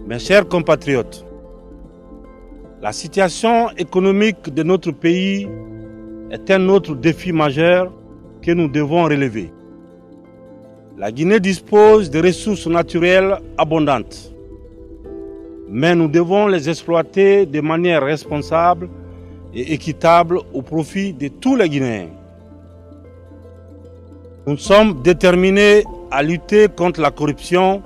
Mes chers compatriotes, la situation économique de notre pays est un autre défi majeur que nous devons relever. La Guinée dispose de ressources naturelles abondantes, mais nous devons les exploiter de manière responsable et équitable au profit de tous les Guinéens. Nous sommes déterminés à lutter contre la corruption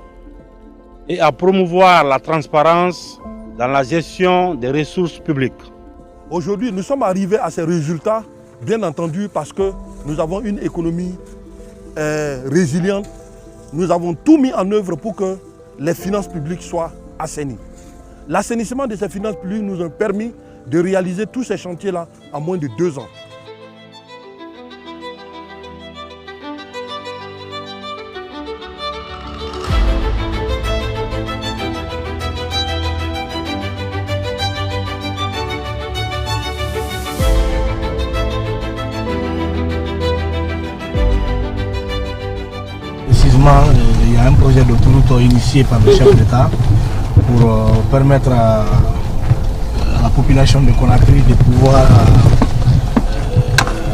et à promouvoir la transparence dans la gestion des ressources publiques. Aujourd'hui, nous sommes arrivés à ces résultats, bien entendu, parce que nous avons une économie résiliente. Nous avons tout mis en œuvre pour que les finances publiques soient assainies. L'assainissement de ces finances publiques nous a permis de réaliser tous ces chantiers-là en moins de 2 ans. Il y a un projet d'autoroute initié par le chef d'État pour permettre à la population de Conakry de pouvoir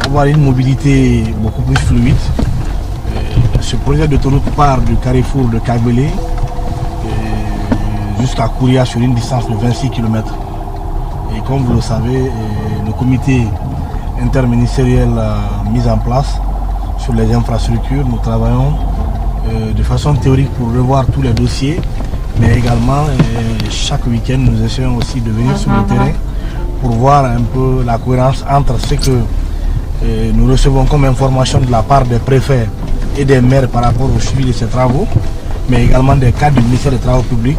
avoir une mobilité beaucoup plus fluide. Ce projet d'autoroute part du carrefour de Kagbélé jusqu'à Kouria sur une distance de 26 km. Et comme vous le savez, le comité interministériel mis en place sur les infrastructures, nous travaillons de façon théorique pour revoir tous les dossiers, mais également chaque week-end nous essayons aussi de venir sur le terrain pour voir un peu la cohérence entre ce que nous recevons comme information de la part des préfets et des maires par rapport au suivi de ces travaux, mais également des cadres du ministère des Travaux publics,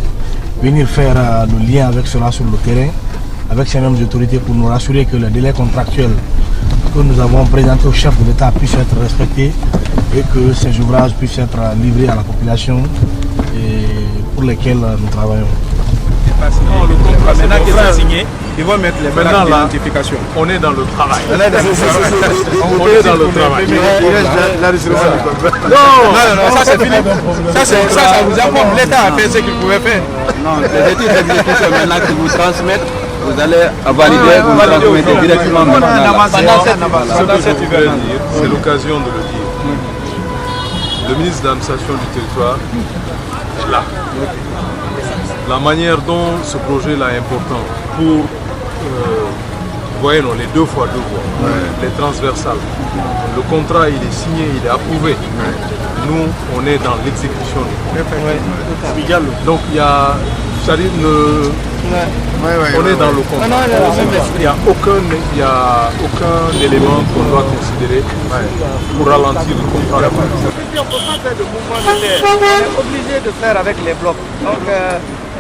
venir faire le lien avec cela sur le terrain, avec ces mêmes autorités pour nous rassurer que le délai contractuel que nous avons présenté au chef de l'État puisse être respecté et que ces ouvrages puissent être livrés à la population pour lesquels nous travaillons. Non, le contrat, maintenant qu'ils ont signé, ils vont mettre les plaques d'identification. On est dans le travail. On est dans le travail. Non, ça c'est fini. Ça vous apporte. L'État a fait ce qu'il pouvait faire. Non, les études d'exécution maintenant qui vous transmettent, vous allez valider, vous transmettez directement. Pendant cet hiver, c'est l'occasion de le dire. Le ministre de l'administration du territoire est là. La manière dont ce projet-là est important pour, vous voyez, non, les 2 fois 2 voies, les transversales. Le contrat, il est signé, il est approuvé. Nous, on est dans l'exécution. Donc, il y a, c'est-à-dire, on est dans le contrat. Il n'y a aucun élément qu'on doit considérer pour ralentir le contrat. On ne peut pas faire de mouvement de terre. On est obligé de faire avec les blocs. Donc,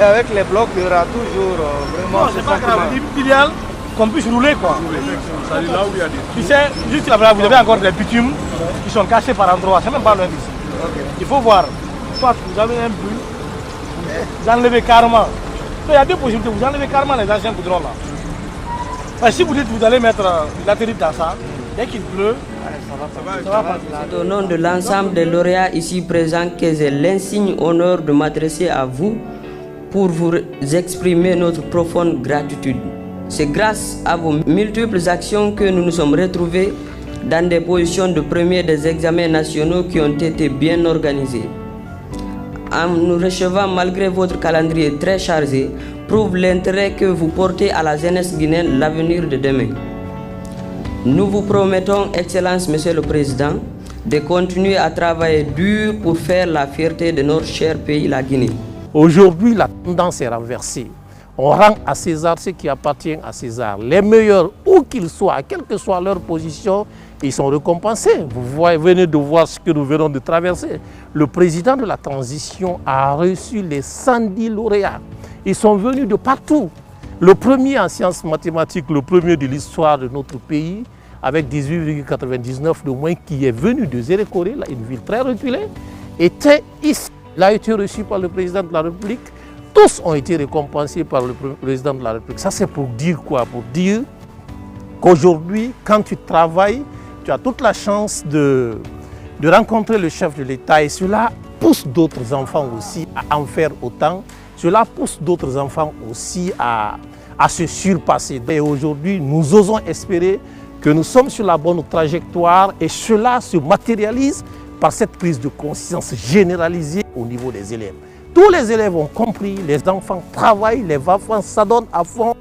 avec les blocs, il y aura toujours vraiment... Non, c'est pas grave. L'idéal, qu'on puisse rouler, quoi. Ça dit là où il y a des... Tu sais, juste là-bas, vous avez encore des bitumes qui sont cachés par endroits. C'est même pas loin d'ici. Il faut voir. Soit vous avez un but, vous enlevez carrément. Il y a 2 possibilités. Vous enlevez carrément les anciens goudrons là. Enfin, si vous dites que vous allez mettre l'atterrite dans ça, dès qu'il pleut, ça va passer. Au nom de l'ensemble des lauréats ici présents, que j'ai l'insigne honneur de m'adresser à vous pour vous exprimer notre profonde gratitude. C'est grâce à vos multiples actions que nous nous sommes retrouvés dans des positions de premier des examens nationaux qui ont été bien organisés. En nous recevant malgré votre calendrier très chargé, prouve l'intérêt que vous portez à la jeunesse guinéenne, l'avenir de demain. Nous vous promettons, Excellence, Monsieur le Président, de continuer à travailler dur pour faire la fierté de notre cher pays, la Guinée. Aujourd'hui, la tendance est renversée. On rend à César ce qui appartient à César. Les meilleurs, où qu'ils soient, quelle que soit leur position, ils sont récompensés. Vous venez de voir ce que nous venons de traverser. Le président de la transition a reçu les 110 lauréats. Ils sont venus de partout. Le premier en sciences mathématiques, le premier de l'histoire de notre pays, avec 18,99 de moins, qui est venu de Zérékoré, une ville très reculée, était ici. Il a été reçu par le président de la République. Tous ont été récompensés par le président de la République. Ça, c'est pour dire quoi? Pour dire qu'aujourd'hui, quand tu travailles, tu as toute la chance de rencontrer le chef de l'État et cela pousse d'autres enfants aussi à en faire autant. Cela pousse d'autres enfants aussi à se surpasser. Et aujourd'hui, nous osons espérer que nous sommes sur la bonne trajectoire et cela se matérialise par cette prise de conscience généralisée au niveau des élèves. Tous les élèves ont compris, les enfants travaillent, les enfants s'adonnent à fond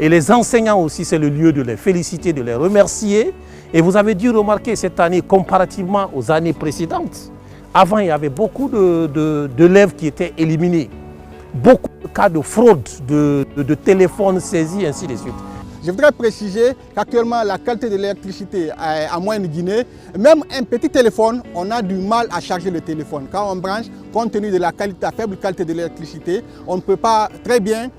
et les enseignants aussi, c'est le lieu de les féliciter, de les remercier. Et vous avez dû remarquer cette année, comparativement aux années précédentes, avant il y avait beaucoup d'élèves qui étaient éliminés. Beaucoup de cas de fraude, de téléphones saisis, ainsi de suite. Je voudrais préciser qu'actuellement la qualité de l'électricité à Moyenne-Guinée, même un petit téléphone, on a du mal à charger le téléphone. Quand on branche, compte tenu de la faible qualité de l'électricité, on ne peut pas très bien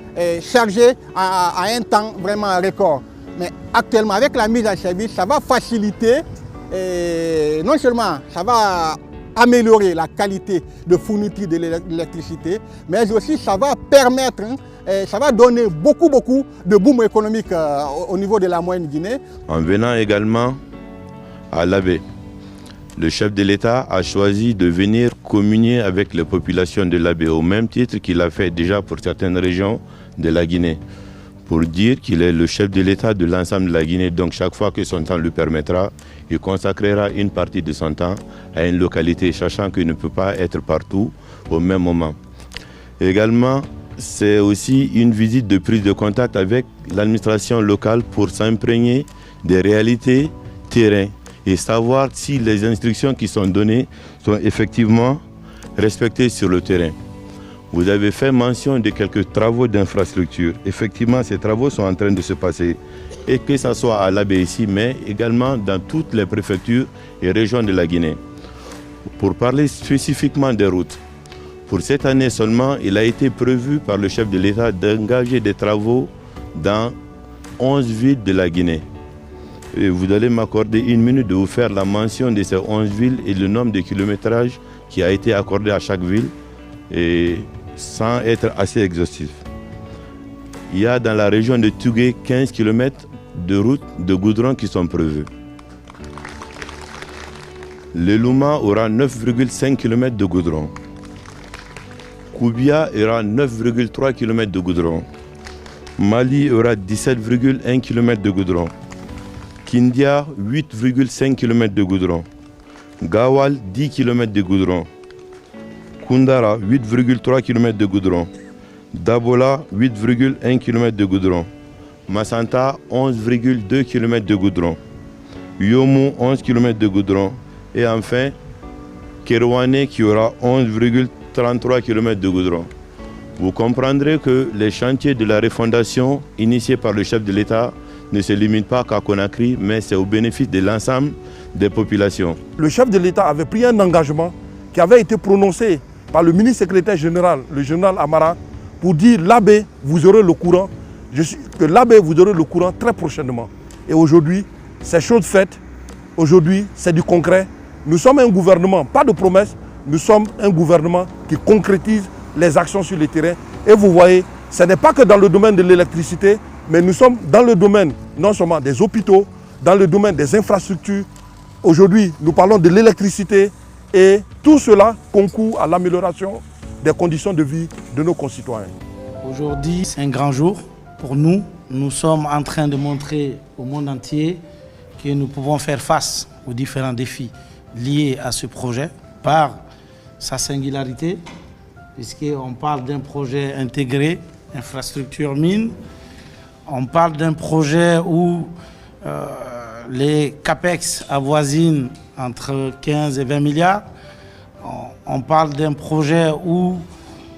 charger à un temps vraiment record. Mais actuellement, avec la mise en service, ça va faciliter, non seulement ça va améliorer la qualité de fourniture de l'électricité, mais aussi ça va permettre, ça va donner beaucoup de boom économique au niveau de la Moyenne-Guinée. En venant également à l'Abbé, le chef de l'État a choisi de venir communier avec les populations de l'Abbé au même titre qu'il a fait déjà pour certaines régions de la Guinée, pour dire qu'il est le chef de l'État de l'ensemble de la Guinée. Donc chaque fois que son temps le permettra, il consacrera une partie de son temps à une localité, sachant qu'il ne peut pas être partout au même moment. Également, c'est aussi une visite de prise de contact avec l'administration locale pour s'imprégner des réalités terrain et savoir si les instructions qui sont données sont effectivement respectées sur le terrain. Vous avez fait mention de quelques travaux d'infrastructure. Effectivement, ces travaux sont en train de se passer, et que ce soit à l'Abbé ici, mais également dans toutes les préfectures et régions de la Guinée. Pour parler spécifiquement des routes, pour cette année seulement, il a été prévu par le chef de l'État d'engager des travaux dans 11 villes de la Guinée. Et vous allez m'accorder une minute de vous faire la mention de ces 11 villes et le nombre de kilométrages qui a été accordé à chaque ville, et sans être assez exhaustif. Il y a dans la région de Tougué 15 km de routes de goudron qui sont prévues. Le Louma aura 9,5 km de goudron. Koubia aura 9,3 km de goudron. Mali aura 17,1 km de goudron. Kindia 8,5 km de goudron. Gawal 10 km de goudron. Koundara 8,3 km de goudron. Dabola 8,1 km de goudron. Massanta 11,2 km de goudron. Yomu 11 km de goudron. Et enfin, Kerouané qui aura 11,33 km de goudron. Vous comprendrez que les chantiers de la refondation initiés par le chef de l'État ne se limitent pas qu'à Conakry, mais c'est au bénéfice de l'ensemble des populations. Le chef de l'État avait pris un engagement qui avait été prononcé par le ministre secrétaire général, le général Amara, pour dire l'Abbé, vous aurez le courant. Que l'Abbé, vous aurez le courant très prochainement. Et aujourd'hui, c'est chose faite. Aujourd'hui, c'est du concret. Nous sommes un gouvernement, pas de promesses, nous sommes un gouvernement qui concrétise les actions sur le terrain. Et vous voyez, ce n'est pas que dans le domaine de l'électricité, mais nous sommes dans le domaine non seulement des hôpitaux, dans le domaine des infrastructures. Aujourd'hui, nous parlons de l'électricité et tout cela concourt à l'amélioration des conditions de vie de nos concitoyens. Aujourd'hui, c'est un grand jour pour nous. Nous sommes en train de montrer au monde entier que nous pouvons faire face aux différents défis liés à ce projet par sa singularité, puisqu'on parle d'un projet intégré, infrastructure mine. On parle d'un projet où les CAPEX avoisinent entre 15 et 20 milliards. On parle d'un projet où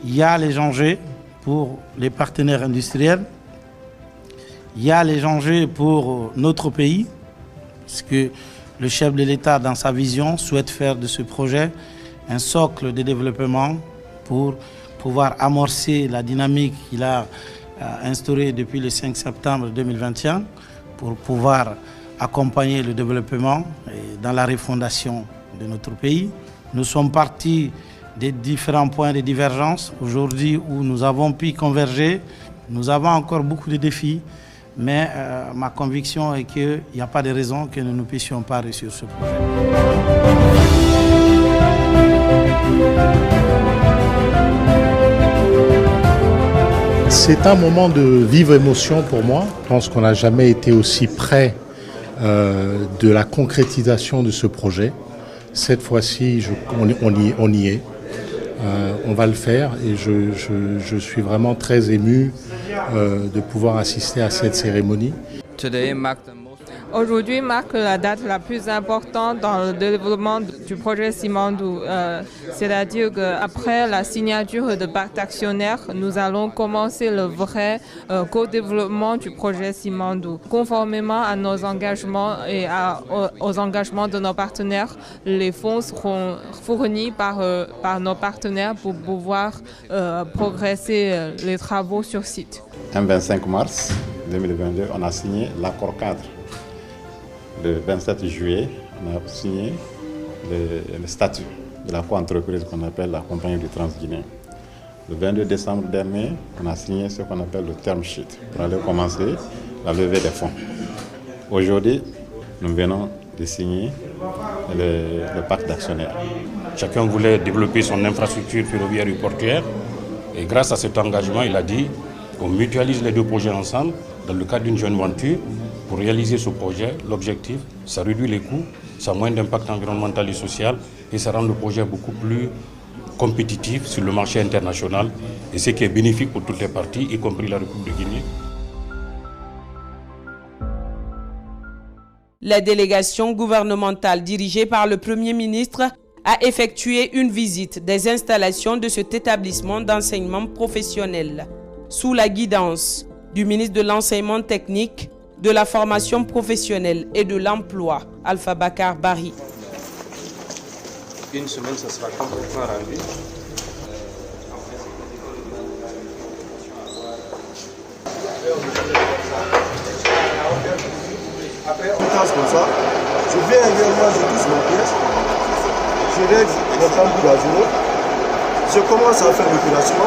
il y a les enjeux pour les partenaires industriels. Il y a les enjeux pour notre pays, parce que le chef de l'État, dans sa vision, souhaite faire de ce projet un socle de développement pour pouvoir amorcer la dynamique qu'il a instaurée depuis le 5 septembre 2021 pour pouvoir accompagner le développement dans la refondation de notre pays. Nous sommes partis des différents points de divergence aujourd'hui où nous avons pu converger. Nous avons encore beaucoup de défis, Mais ma conviction est qu'il n'y a pas de raison que nous ne puissions pas réussir ce projet. C'est un moment de vive émotion pour moi. Je pense qu'on n'a jamais été aussi près de la concrétisation de ce projet. Cette fois-ci, on y est. On va le faire et je suis vraiment très ému de pouvoir assister à cette cérémonie. Aujourd'hui marque la date la plus importante dans le développement du projet Simandou. C'est-à-dire qu'après la signature de pacte actionnaire, nous allons commencer le vrai co-développement du projet Simandou. Conformément à nos engagements et aux engagements de nos partenaires, les fonds seront fournis par nos partenaires pour pouvoir progresser les travaux sur site. Le 25 mars 2022, on a signé l'accord cadre. Le 27 juillet, on a signé le statut de la co-entreprise qu'on appelle la Compagnie du Transguinéen. Le 22 décembre dernier, on a signé ce qu'on appelle le term sheet pour aller commencer la levée des fonds. Aujourd'hui, nous venons de signer le pacte d'actionnaires. Chacun voulait développer son infrastructure ferroviaire et portuaire. Et grâce à cet engagement, il a dit qu'on mutualise les deux projets ensemble dans le cadre d'une joint venture. Pour réaliser ce projet, l'objectif, ça réduit les coûts, ça a moins d'impact environnemental et social et ça rend le projet beaucoup plus compétitif sur le marché international et ce qui est bénéfique pour toutes les parties, y compris la République de Guinée. La délégation gouvernementale dirigée par le Premier ministre a effectué une visite des installations de cet établissement d'enseignement professionnel sous la guidance du ministre de l'Enseignement technique, de la formation professionnelle et de l'emploi, Alpha Bakar Barry. Une semaine, ça sera complètement rendu. Après, on casse comme ça. Je viens également, je touche ma pièce. Je règle mon tambour d'azur. Je commence à faire l'opération.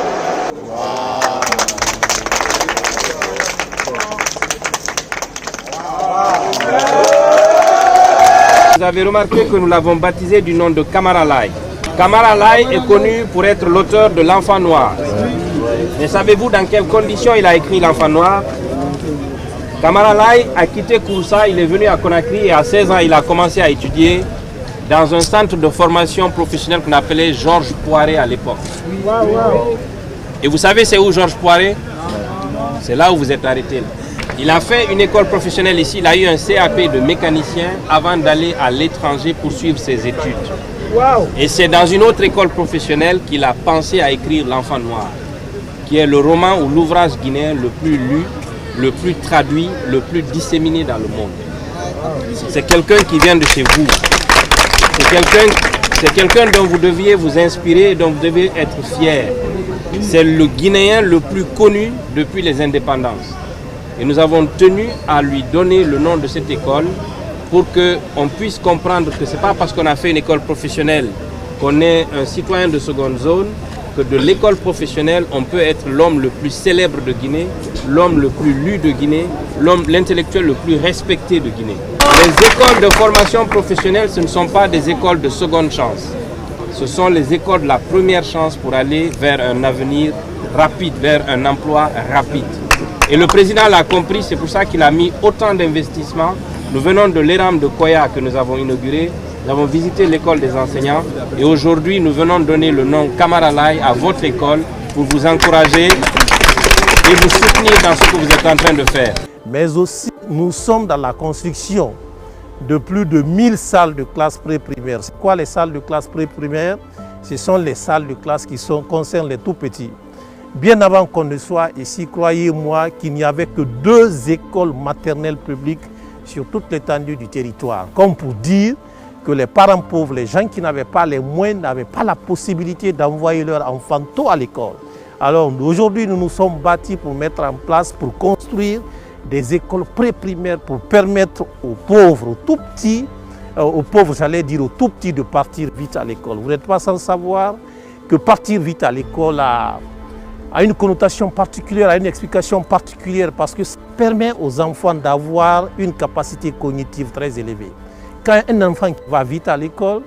Vous avez remarqué que nous l'avons baptisé du nom de Kamara Lai. Kamara Lai est connu pour être l'auteur de l'Enfant Noir. Mais savez-vous dans quelles conditions il a écrit l'Enfant Noir? Kamara Lai a quitté Koussa, il est venu à Conakry et à 16 ans il a commencé à étudier dans un centre de formation professionnelle qu'on appelait Georges Poiré à l'époque. Et vous savez c'est où Georges Poiré? C'est là où vous êtes arrêté. Il a fait une école professionnelle ici, il a eu un CAP de mécanicien avant d'aller à l'étranger poursuivre ses études. Et c'est dans une autre école professionnelle qu'il a pensé à écrire L'Enfant Noir, qui est le roman ou l'ouvrage guinéen le plus lu, le plus traduit, le plus disséminé dans le monde. C'est quelqu'un qui vient de chez vous. C'est quelqu'un dont vous deviez vous inspirer et dont vous devez être fier. C'est le Guinéen le plus connu depuis les indépendances. Et nous avons tenu à lui donner le nom de cette école pour qu'on puisse comprendre que ce n'est pas parce qu'on a fait une école professionnelle qu'on est un citoyen de seconde zone, que de l'école professionnelle, on peut être l'homme le plus célèbre de Guinée, l'homme le plus lu de Guinée, l'intellectuel le plus respecté de Guinée. Les écoles de formation professionnelle, ce ne sont pas des écoles de seconde chance. Ce sont les écoles de la première chance pour aller vers un avenir rapide, vers un emploi rapide. Et le président l'a compris, c'est pour ça qu'il a mis autant d'investissements. Nous venons de l'ERAM de Koya que nous avons inauguré. Nous avons visité l'école des enseignants et aujourd'hui nous venons donner le nom Kamara Lai à votre école pour vous encourager et vous soutenir dans ce que vous êtes en train de faire. Mais aussi, nous sommes dans la construction de plus de 1000 salles de classe pré-primaire. C'est quoi les salles de classe pré-primaire? Ce sont les salles de classe qui concernent les tout petits. Bien avant qu'on ne soit ici, croyez-moi qu'il n'y avait que 2 écoles maternelles publiques sur toute l'étendue du territoire. Comme pour dire que les parents pauvres, les gens qui n'avaient pas les moyens, n'avaient pas la possibilité d'envoyer leurs enfants tôt à l'école. Alors aujourd'hui, nous nous sommes bâtis pour mettre en place, pour construire des écoles pré-primaires pour permettre aux pauvres, aux tout petits, aux tout petits de partir vite à l'école. Vous n'êtes pas sans savoir que partir vite à l'école a une connotation particulière, a une explication particulière parce que permet aux enfants d'avoir une capacité cognitive très élevée. Quand un enfant qui va vite à l'école,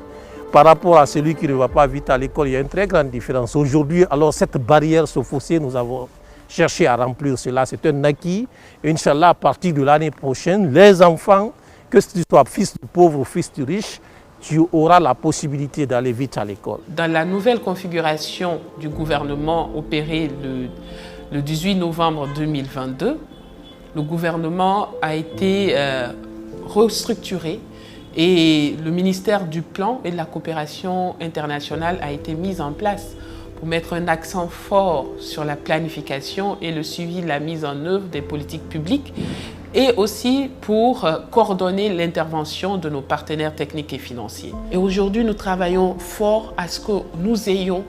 par rapport à celui qui ne va pas vite à l'école, il y a une très grande différence. Aujourd'hui, alors cette barrière, ce fossé, nous avons cherché à remplir cela. C'est un acquis. Inch'Allah, à partir de l'année prochaine, les enfants, que tu sois fils du pauvre ou fils du riche, tu auras la possibilité d'aller vite à l'école. Dans la nouvelle configuration du gouvernement opérée le 18 novembre 2022, le gouvernement a été restructuré et le ministère du Plan et de la Coopération internationale a été mis en place pour mettre un accent fort sur la planification et le suivi de la mise en œuvre des politiques publiques et aussi pour coordonner l'intervention de nos partenaires techniques et financiers. Et aujourd'hui, nous travaillons fort à ce que nous ayons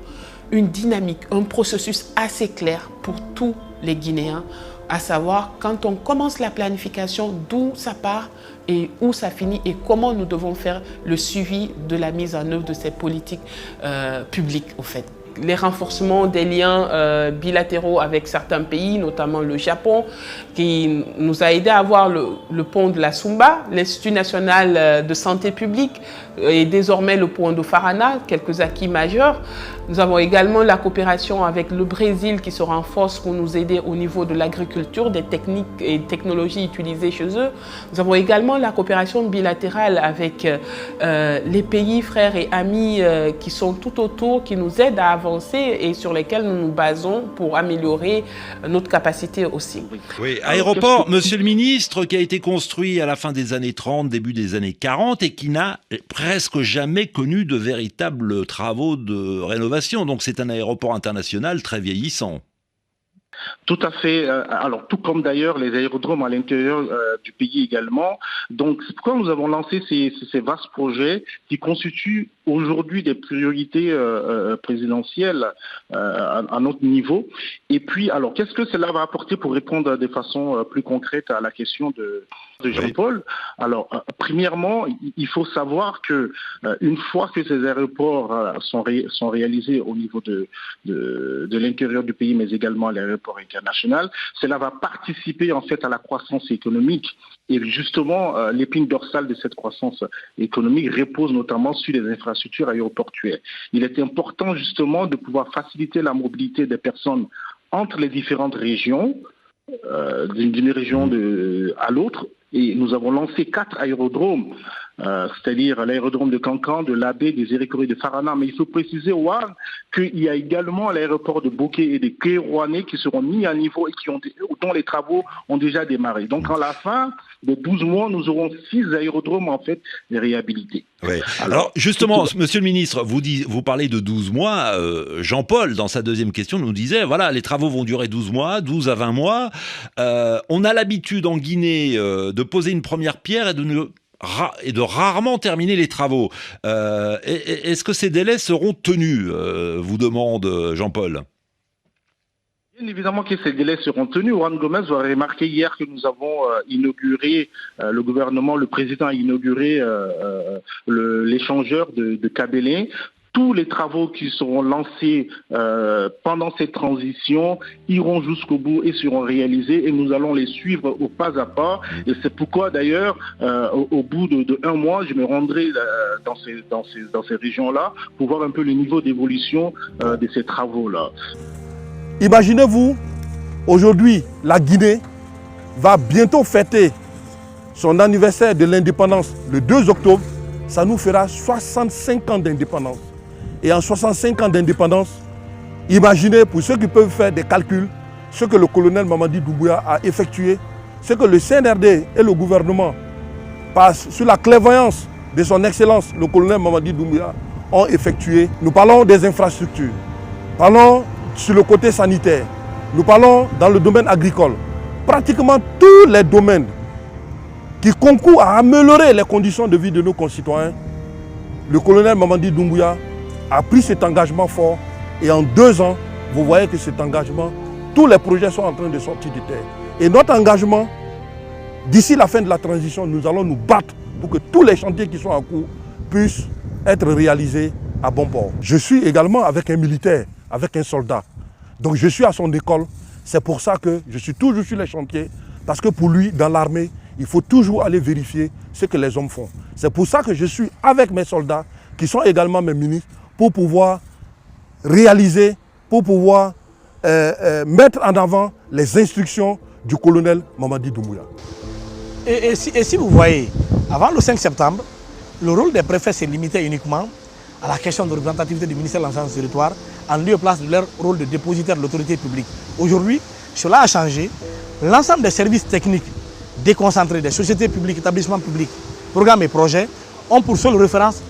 une dynamique, un processus assez clair pour tous les Guinéens, à savoir quand on commence la planification, d'où ça part et où ça finit et comment nous devons faire le suivi de la mise en œuvre de ces politiques publiques au fait. Les renforcements des liens bilatéraux avec certains pays, notamment le Japon, qui nous a aidé à avoir le pont de la Sumba, l'Institut national de santé publique et désormais le pont de Farana, quelques acquis majeurs. Nous avons également la coopération avec le Brésil qui se renforce pour nous aider au niveau de l'agriculture, des techniques et technologies utilisées chez eux. Nous avons également la coopération bilatérale avec les pays frères et amis qui sont tout autour, qui nous aident à avancer et sur lesquels nous nous basons pour améliorer notre capacité aussi. Oui, aéroport, monsieur le ministre, qui a été construit à la fin des années 30, début des années 40 et qui n'a presque jamais connu de véritables travaux de rénovation. Donc c'est un aéroport international très vieillissant. Tout à fait. Alors, tout comme d'ailleurs les aérodromes à l'intérieur du pays également. Donc, c'est pourquoi nous avons lancé ces vastes projets qui constituent aujourd'hui des priorités présidentielles à notre niveau. Et puis, alors, qu'est-ce que cela va apporter pour répondre de façon plus concrète à la question de Jean-Paul? Alors, premièrement, il faut savoir que une fois que ces aéroports sont réalisés au niveau de l'intérieur du pays, mais également l'aéroport international, cela va participer en fait à la croissance économique. Et justement, l'épine dorsale de cette croissance économique repose notamment sur les infrastructures aéroportuaires. Il est important justement de pouvoir faciliter la mobilité des personnes entre les différentes régions, d'une région à l'autre. Et nous avons lancé 4 aérodromes, c'est-à-dire l'aérodrome de Cancan, de Labé, des Zérékoré, de Farana. Mais il faut préciser, Ouar, qu'il y a également l'aéroport de Boké et de Kérouané qui seront mis à niveau et dont les travaux ont déjà démarré. Donc, à la fin de 12 mois, nous aurons 6 aérodromes, en fait, réhabilités. Oui. Alors, justement, monsieur le ministre, vous parlez de 12 mois. Jean-Paul, dans sa deuxième question, nous disait, voilà, les travaux vont durer 12 mois, 12 à 20 mois. On a l'habitude en Guinée de poser une première pierre et de rarement terminer les travaux. Est-ce que ces délais seront tenus, vous demande Jean-Paul? Bien évidemment que ces délais seront tenus. Juan Gomez a remarqué hier que nous avons inauguré, le gouvernement, le président a inauguré l'échangeur de Kabélé. Tous les travaux qui seront lancés pendant cette transition iront jusqu'au bout et seront réalisés et nous allons les suivre au pas à pas. Et c'est pourquoi d'ailleurs, au bout de 1 mois, je me rendrai dans ces régions-là pour voir un peu le niveau d'évolution de ces travaux-là. Imaginez-vous, aujourd'hui, la Guinée va bientôt fêter son anniversaire de l'indépendance le 2 octobre. Ça nous fera 65 ans d'indépendance. Et en 65 ans d'indépendance, imaginez pour ceux qui peuvent faire des calculs, ce que le colonel Mamadi Doumbouya a effectué, ce que le CNRD et le gouvernement, sur la clairvoyance de son excellence, le colonel Mamadi Doumbouya, ont effectué. Nous parlons des infrastructures, parlons sur le côté sanitaire, nous parlons dans le domaine agricole. Pratiquement tous les domaines qui concourent à améliorer les conditions de vie de nos concitoyens, le colonel Mamadi Doumbouya a pris cet engagement fort et en 2 ans, vous voyez que cet engagement, tous les projets sont en train de sortir de terre. Et notre engagement, d'ici la fin de la transition, nous allons nous battre pour que tous les chantiers qui sont en cours puissent être réalisés à bon port. Je suis également avec un militaire, avec un soldat. Donc je suis à son école. C'est pour ça que je suis toujours sur les chantiers Parce que pour lui, dans l'armée, il faut toujours aller vérifier ce que les hommes font. C'est pour ça que je suis avec mes soldats, qui sont également mes ministres, pour pouvoir réaliser, pour pouvoir mettre en avant les instructions du colonel Mamadi Doumbouya. Et si vous voyez, avant le 5 septembre, le rôle des préfets s'est limité uniquement à la question de représentativité du ministère de l'Enseignement du territoire en lieu et place de leur rôle de dépositaire de l'autorité publique. Aujourd'hui, cela a changé. L'ensemble des services techniques déconcentrés des sociétés publiques, établissements publics, programmes et projets ont pour seule référence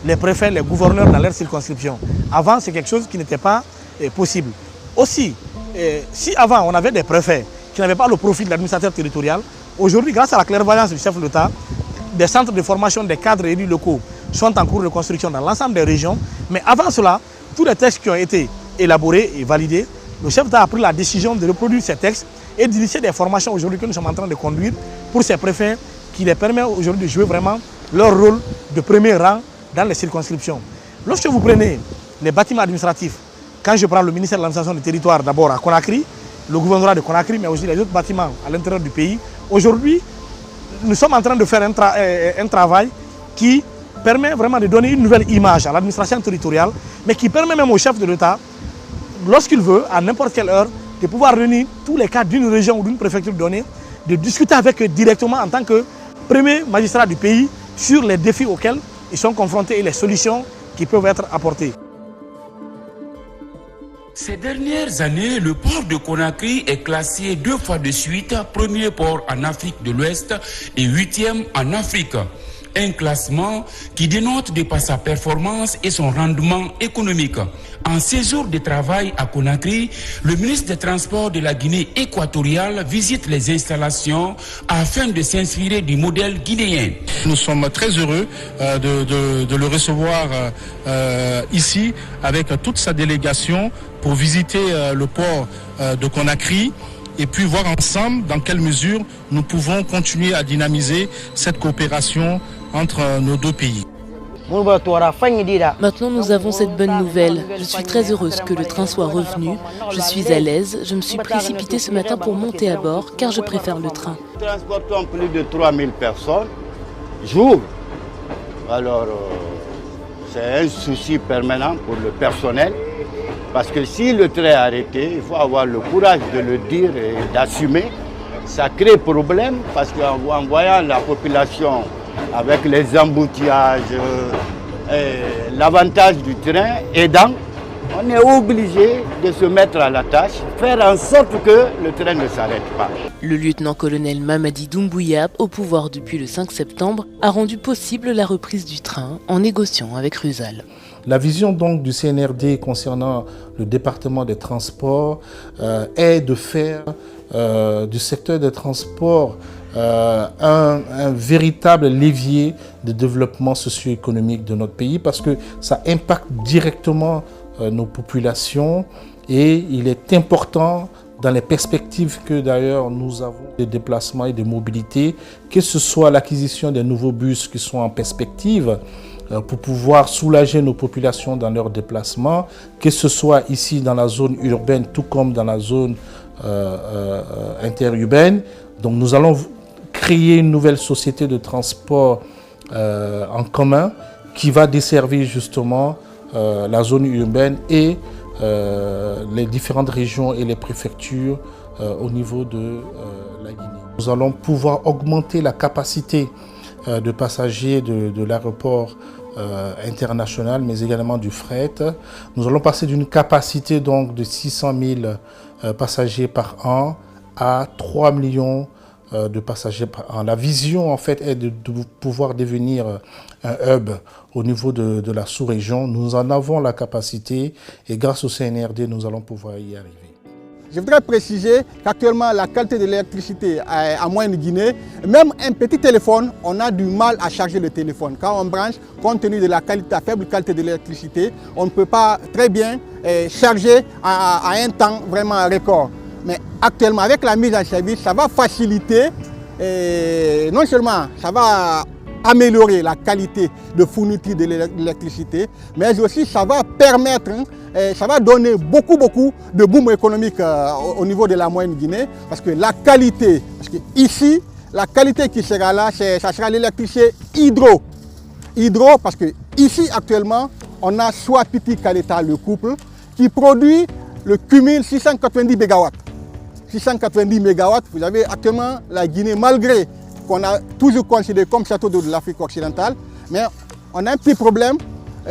les préfets, les gouverneurs dans leur circonscription. Avant, c'est quelque chose qui n'était pas possible. Aussi, si avant on avait des préfets qui n'avaient pas le profil de l'administrateur territorial, aujourd'hui, grâce à la clairvoyance du chef de l'État, des centres de formation des cadres élus locaux sont en cours de construction dans l'ensemble des régions. Mais avant cela, tous les textes qui ont été élaborés et validés, le chef d'État a pris la décision de reproduire ces textes et d'initier des formations aujourd'hui que nous sommes en train de conduire pour ces préfets qui les permettent aujourd'hui de jouer vraiment leur rôle de premier rang dans les circonscriptions. Lorsque vous prenez les bâtiments administratifs, quand je prends le ministère de l'Administration du territoire d'abord à Conakry, le gouvernorat de Conakry, mais aussi les autres bâtiments à l'intérieur du pays, aujourd'hui, nous sommes en train de faire un travail qui permet vraiment de donner une nouvelle image à l'administration territoriale, mais qui permet même au chef de l'État, lorsqu'il veut, à n'importe quelle heure, de pouvoir réunir tous les cas d'une région ou d'une préfecture donnée, de discuter avec eux directement en tant que premier magistrat du pays sur les défis auxquels ils sont confrontés et les solutions qui peuvent être apportées. Ces dernières années, le port de Conakry est classé 2 fois de suite premier port en Afrique de l'Ouest et 8e en Afrique. Un classement qui dénote de par sa performance et son rendement économique. En séjour de travail à Conakry, le ministre des Transports de la Guinée équatoriale visite les installations afin de s'inspirer du modèle guinéen. Nous sommes très heureux de le recevoir ici avec toute sa délégation pour visiter le port de Conakry et puis voir ensemble dans quelle mesure nous pouvons continuer à dynamiser cette coopération entre nos deux pays. Maintenant, nous avons cette bonne nouvelle. Je suis très heureuse que le train soit revenu. Je suis à l'aise. Je me suis précipitée ce matin pour monter à bord car je préfère le train. Nous transportons plus de 3000 personnes jour. Alors, c'est un souci permanent pour le personnel. Parce que si le train est arrêté, il faut avoir le courage de le dire et d'assumer. Ça crée problème parce qu'en voyant la population avec les embouteillages, l'avantage du train aidant, on est obligé de se mettre à la tâche, faire en sorte que le train ne s'arrête pas. Le lieutenant-colonel Mamadi Doumbouya, au pouvoir depuis le 5 septembre, a rendu possible la reprise du train en négociant avec Rusal. La vision donc du CNRD concernant le département des transports est de faire du secteur des transports un véritable levier de développement socio-économique de notre pays parce que ça impacte directement nos populations et il est important dans les perspectives que d'ailleurs nous avons de déplacement et de mobilité, que ce soit l'acquisition des nouveaux bus qui sont en perspective pour pouvoir soulager nos populations dans leurs déplacements, que ce soit ici dans la zone urbaine tout comme dans la zone interurbaine. Donc nous allons créer une nouvelle société de transport en commun qui va desservir justement la zone urbaine et les différentes régions et les préfectures au niveau de la Guinée. Nous allons pouvoir augmenter la capacité de passagers de l'aéroport international, mais également du fret. Nous allons passer d'une capacité donc de 600 000 passagers par an à 3 millions de passagers par an. La vision en fait est de pouvoir devenir un hub au niveau de la sous-région. Nous en avons la capacité et grâce au CNRD, nous allons pouvoir y arriver. Je voudrais préciser qu'actuellement, la qualité de l'électricité à Moyenne-Guinée, même un petit téléphone, on a du mal à charger le téléphone. Quand on branche, compte tenu de la faible qualité de l'électricité, on ne peut pas très bien charger à un temps vraiment record. Mais actuellement, avec la mise en service, ça va faciliter, non seulement ça va améliorer la qualité de fourniture de l'électricité, mais aussi ça va permettre, ça va donner beaucoup de boom économique au niveau de la moyenne Guinée, parce que la qualité, parce que ici, la qualité qui sera là, ça sera l'électricité hydro, parce que ici actuellement, on a soit Piti Kaleta, le couple, qui produit le cumul 690 MW. 690 MW, vous avez actuellement la Guinée, malgré qu'on a toujours considéré comme château d'eau de l'Afrique occidentale, mais on a un petit problème,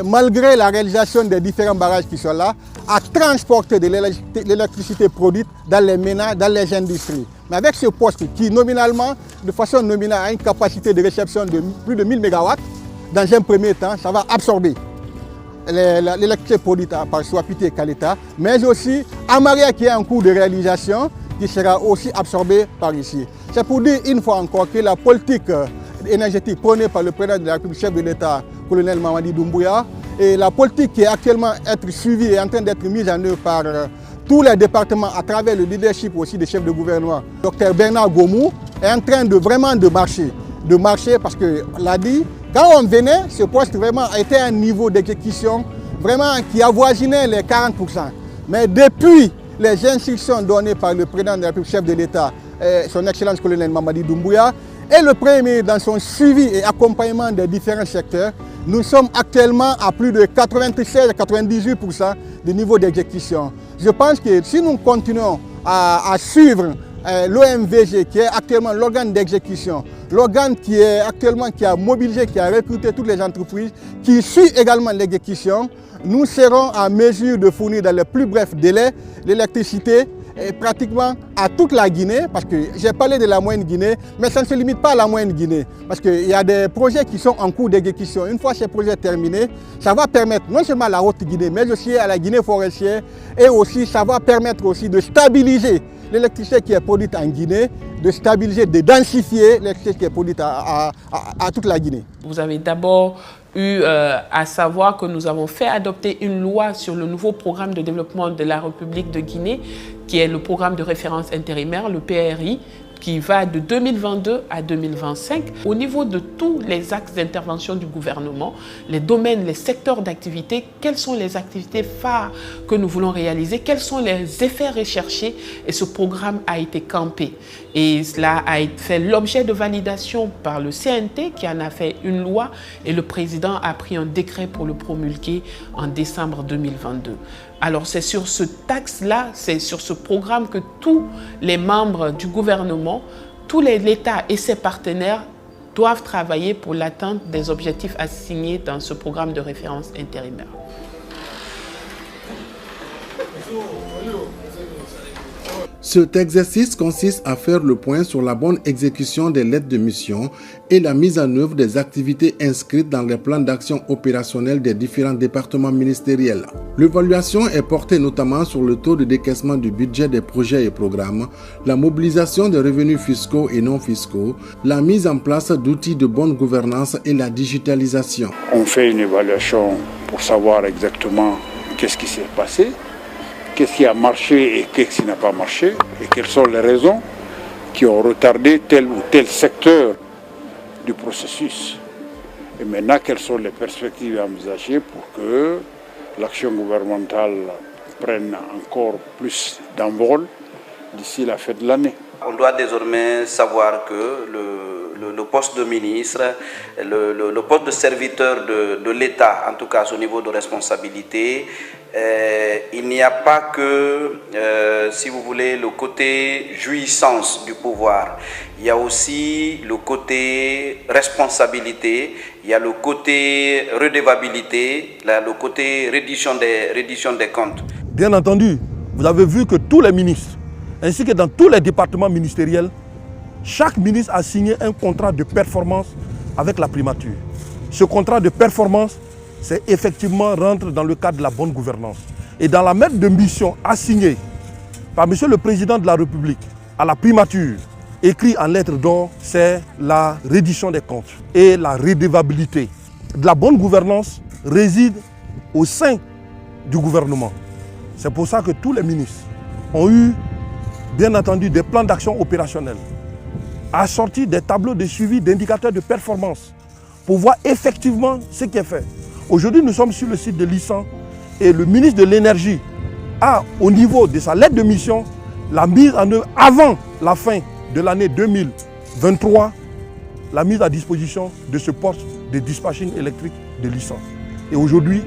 malgré la réalisation des différents barrages qui sont là, à transporter de l'électricité produite dans les ménages, dans les industries. Mais avec ce poste qui, nominalement, de façon nominale, a une capacité de réception de plus de 1000 MW, dans un premier temps, ça va absorber l'électricité produite par Swapiti et Kaleta, mais aussi Amaria qui est en cours de réalisation, qui sera aussi absorbée par ici. C'est pour dire une fois encore que la politique énergétique prônée par le président de la République, chef de l'État, colonel Mamadi Doumbouya, et la politique qui est actuellement suivie et en train d'être mise en œuvre par tous les départements à travers le leadership aussi des chefs de gouvernement, Dr Bernard Gomou, est en train de vraiment de marcher parce que, l'a dit, quand on venait, ce poste vraiment était à un niveau d'exécution vraiment qui avoisinait les 40%. Mais depuis les instructions données par le président de la République, chef de l'État, son Excellence colonel Mamadi Doumbouya, et le Premier ministre dans son suivi et accompagnement des différents secteurs, nous sommes actuellement à plus de 96-98% de niveau d'exécution. Je pense que si nous continuons à suivre l'OMVG, qui est actuellement l'organe d'exécution, l'organe qui a mobilisé, qui a recruté toutes les entreprises, qui suit également l'exécution, nous serons en mesure de fournir dans les plus brefs délais l'électricité pratiquement à toute la Guinée, parce que j'ai parlé de la moyenne Guinée, mais ça ne se limite pas à la moyenne Guinée, parce qu'il y a des projets qui sont en cours d'exécution. Une fois ces projets terminés, ça va permettre non seulement à la Haute-Guinée, mais aussi à la Guinée forestière, et aussi ça va permettre aussi de stabiliser l'électricité qui est produite en Guinée, de stabiliser, de densifier l'électricité qui est produite à toute la Guinée. Vous avez d'abord eu à savoir que nous avons fait adopter une loi sur le nouveau programme de développement de la République de Guinée, qui est le programme de référence intérimaire, le PRI, qui va de 2022 à 2025. Au niveau de tous les axes d'intervention du gouvernement, les domaines, les secteurs d'activité, quelles sont les activités phares que nous voulons réaliser, quels sont les effets recherchés, et ce programme a été campé. Et cela a fait l'objet de validation par le CNT qui en a fait une loi, et le président a pris un décret pour le promulguer en décembre 2022. Alors c'est sur ce axe-là, c'est sur ce programme que tous les membres du gouvernement, tous l'État et ses partenaires doivent travailler pour l'atteinte des objectifs assignés dans ce programme de référence intérimaire. Cet exercice consiste à faire le point sur la bonne exécution des lettres de mission et la mise en œuvre des activités inscrites dans les plans d'action opérationnels des différents départements ministériels. L'évaluation est portée notamment sur le taux de décaissement du budget des projets et programmes, la mobilisation des revenus fiscaux et non fiscaux, la mise en place d'outils de bonne gouvernance et la digitalisation. On fait une évaluation pour savoir exactement qu'est-ce qui s'est passé, qu'est-ce qui a marché et qu'est-ce qui n'a pas marché, et quelles sont les raisons qui ont retardé tel ou tel secteur du processus. Et maintenant, quelles sont les perspectives à envisager pour que l'action gouvernementale prenne encore plus d'envol d'ici la fin de l'année. On doit désormais savoir que le poste de ministre, le poste de serviteur de l'État, en tout cas à ce niveau de responsabilité, il n'y a pas que, si vous voulez, le côté jouissance du pouvoir. Il y a aussi le côté responsabilité, il y a le côté redevabilité, le côté reddition des comptes. Bien entendu, vous avez vu que tous les ministres, ainsi que dans tous les départements ministériels, chaque ministre a signé un contrat de performance avec la primature. Ce contrat de performance, c'est effectivement rentre dans le cadre de la bonne gouvernance. Et dans la lettre de mission assignée par M. le Président de la République à la primature, écrit en lettres d'or, c'est la reddition des comptes et la redevabilité. De la bonne gouvernance réside au sein du gouvernement. C'est pour ça que tous les ministres ont eu, bien entendu, des plans d'action opérationnels, assortis des tableaux de suivi d'indicateurs de performance pour voir effectivement ce qui est fait. Aujourd'hui, nous sommes sur le site de l'ISSAN et le ministre de l'Énergie a, au niveau de sa lettre de mission, la mise en œuvre avant la fin de l'année 2023, la mise à disposition de ce poste de dispatching électrique de l'ISSAN. Et aujourd'hui,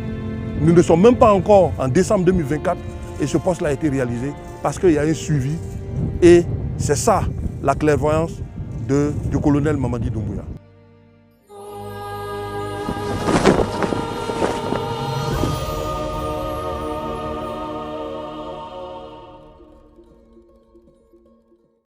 nous ne sommes même pas encore en décembre 2024 et ce poste-là a été réalisé parce qu'il y a un suivi et c'est ça la clairvoyance du colonel Mamadi Doumbouya.